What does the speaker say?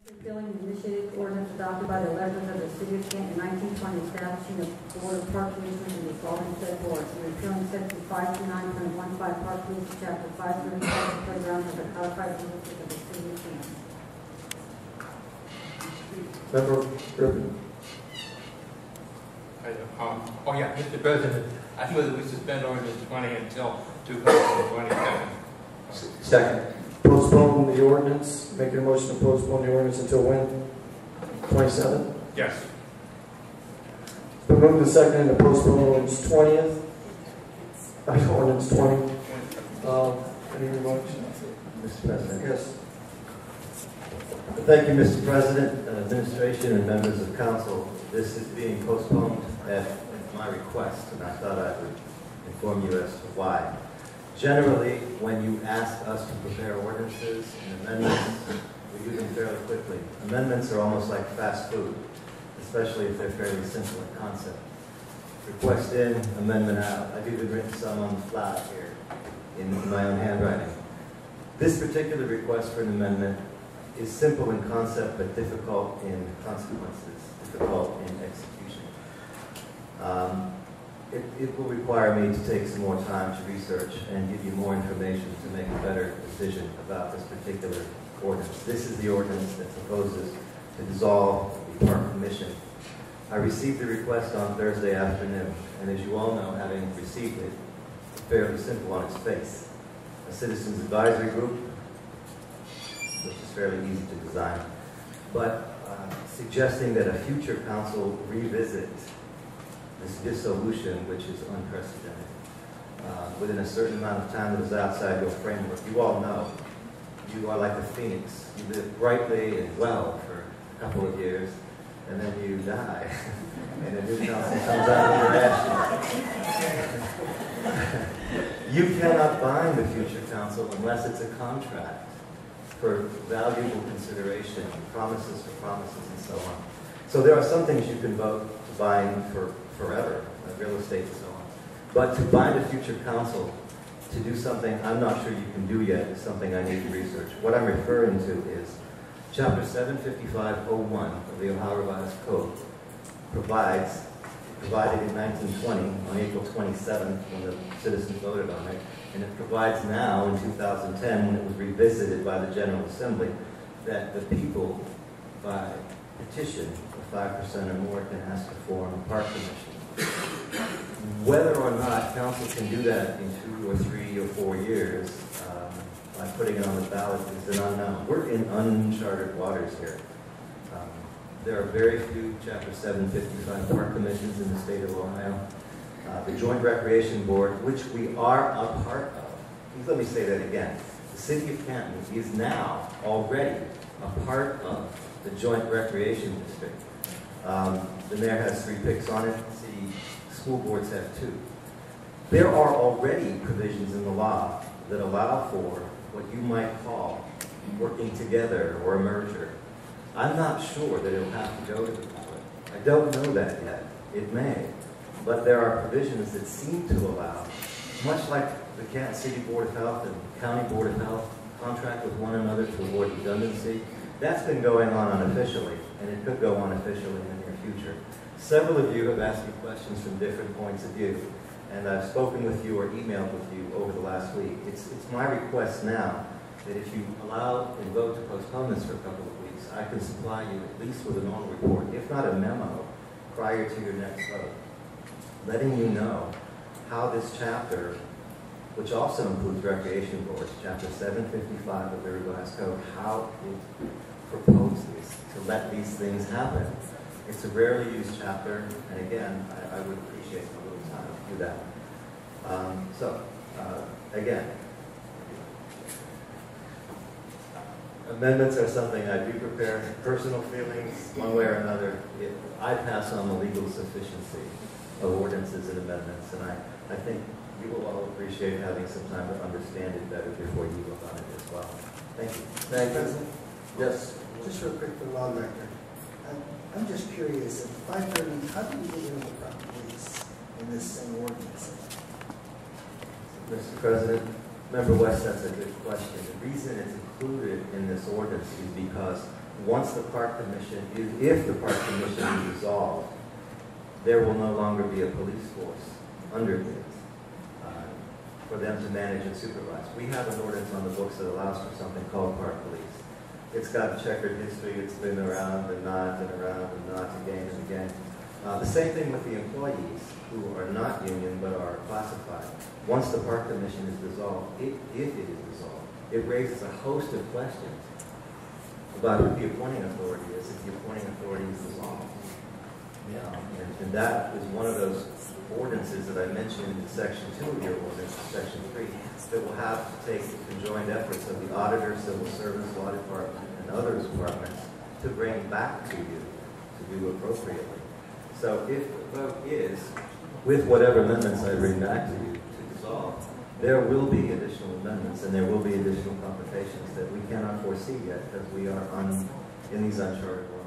Repealing the initiated ordinance adopted by the electors of the city of Canton in 1920 establishing the Board of Park Commissioners and dissolving said boards, and repealing section 529.15 Park Rules, chapter 535 playgrounds of the codified ordinances of the city of Canton. Member Griffin. Mr. President, I move that we suspend ordinance 20 until 2027. Second. Postpone the ordinance. Making a motion to postpone the ordinance until when? 27? Yes. It's been moved and seconded to postpone ordinance 20th. Ordinance 20. Any remarks? Mr. President. Yes. Thank you, Mr. President, administration, and members of council. This is being postponed at my request, and I thought I would inform you as to why. Generally, when you ask us to prepare ordinances and amendments, we do them fairly quickly. Amendments are almost like fast food, especially if they're fairly simple in concept. Request in, amendment out. I've even written some on the fly here in my own handwriting. This particular request for an amendment is simple in concept but difficult in consequences, difficult in execution. It will require me to take some more time to research and give you more information to make a better decision about this particular ordinance. This is the ordinance that proposes to dissolve the Park Commission. I received the request on Thursday afternoon, and as you all know, having received it, it's fairly simple on its face. A citizens advisory group, which is fairly easy to design, but suggesting that a future council revisit this dissolution, which is unprecedented, within a certain amount of time that is outside your framework. You all know, you are like a phoenix. You live brightly and well for a couple of years, and then you die, and a new council comes out of your ashes. You cannot bind the future council unless it's a contract for valuable consideration, promises for promises, and so on. So there are some things you can vote to bind for forever, like real estate and so on. But to bind a future council to do something I'm not sure you can do yet is something I need to research. What I'm referring to is Chapter 755.01 of the Ohio Revised Code provided in 1920 on April 27th when the citizens voted on it, and it provides now in 2010 when it was revisited by the General Assembly that the people by petition of 5% or more can ask to form a park commission. Whether or not council can do that in 2 or 3 or 4 years by putting it on the ballot is an unknown. We're in uncharted waters here. There are very few Chapter 755 park commissions in the state of Ohio. The Joint Recreation Board, which we are a part of. Please let me say that again. The City of Canton is now already a part of the Joint Recreation District. The mayor has 3 picks on it. City school boards have 2. There are already provisions in the law that allow for what you might call working together or a merger. I'm not sure that it'll have to go to the ballot. I don't know that yet. It may. But there are provisions that seem to allow, much like the Canton City Board of Health and County Board of Health contract with one another to avoid redundancy. That's been going on unofficially, and it could go on officially in the near future. Several of you have asked me questions from different points of view, and I've spoken with you or emailed with you over the last week. It's my request now that if you allow and vote to postpone this for a couple of weeks, I can supply you at least with an oral report, if not a memo, prior to your next vote, letting you know how this chapter, which also includes recreation boards, Chapter 755 of the Revised Code, how it proposes to let these things happen. It's a rarely used chapter, and again, I would appreciate a little time to do that. Again, amendments are something I do prepare. Personal feelings, one way or another, I pass on the legal sufficiency of ordinances and amendments, and I think you will all appreciate having some time to understand it better before you vote on it as well. Thank you. Thank you. Yes. Just real quick for the law director. I'm just curious, if 530, how do you get rid of the properties in this same ordinance? Mr. President, Member West, that's a good question. The reason it's included in this ordinance is because once the park commission if the park commission is dissolved, there will no longer be a police force under it for them to manage and supervise. We have an ordinance on the books that allows for something called park police. It's got a checkered history. It's been around and not again and again. The same thing with the employees who are not union but are classified. Once the park commission is dissolved, if it is dissolved, it raises a host of questions about who the appointing authority is if the appointing authority is dissolved. And that is one of those ordinances that I mentioned in Section 2 of your ordinance, Section 3, that will have to take the conjoined efforts of the auditor, civil service, law department, and other departments to bring back to you to do appropriately. So if the vote is, with whatever amendments I bring back to you to dissolve, there will be additional amendments and there will be additional complications that we cannot foresee yet because we are in these uncharted waters.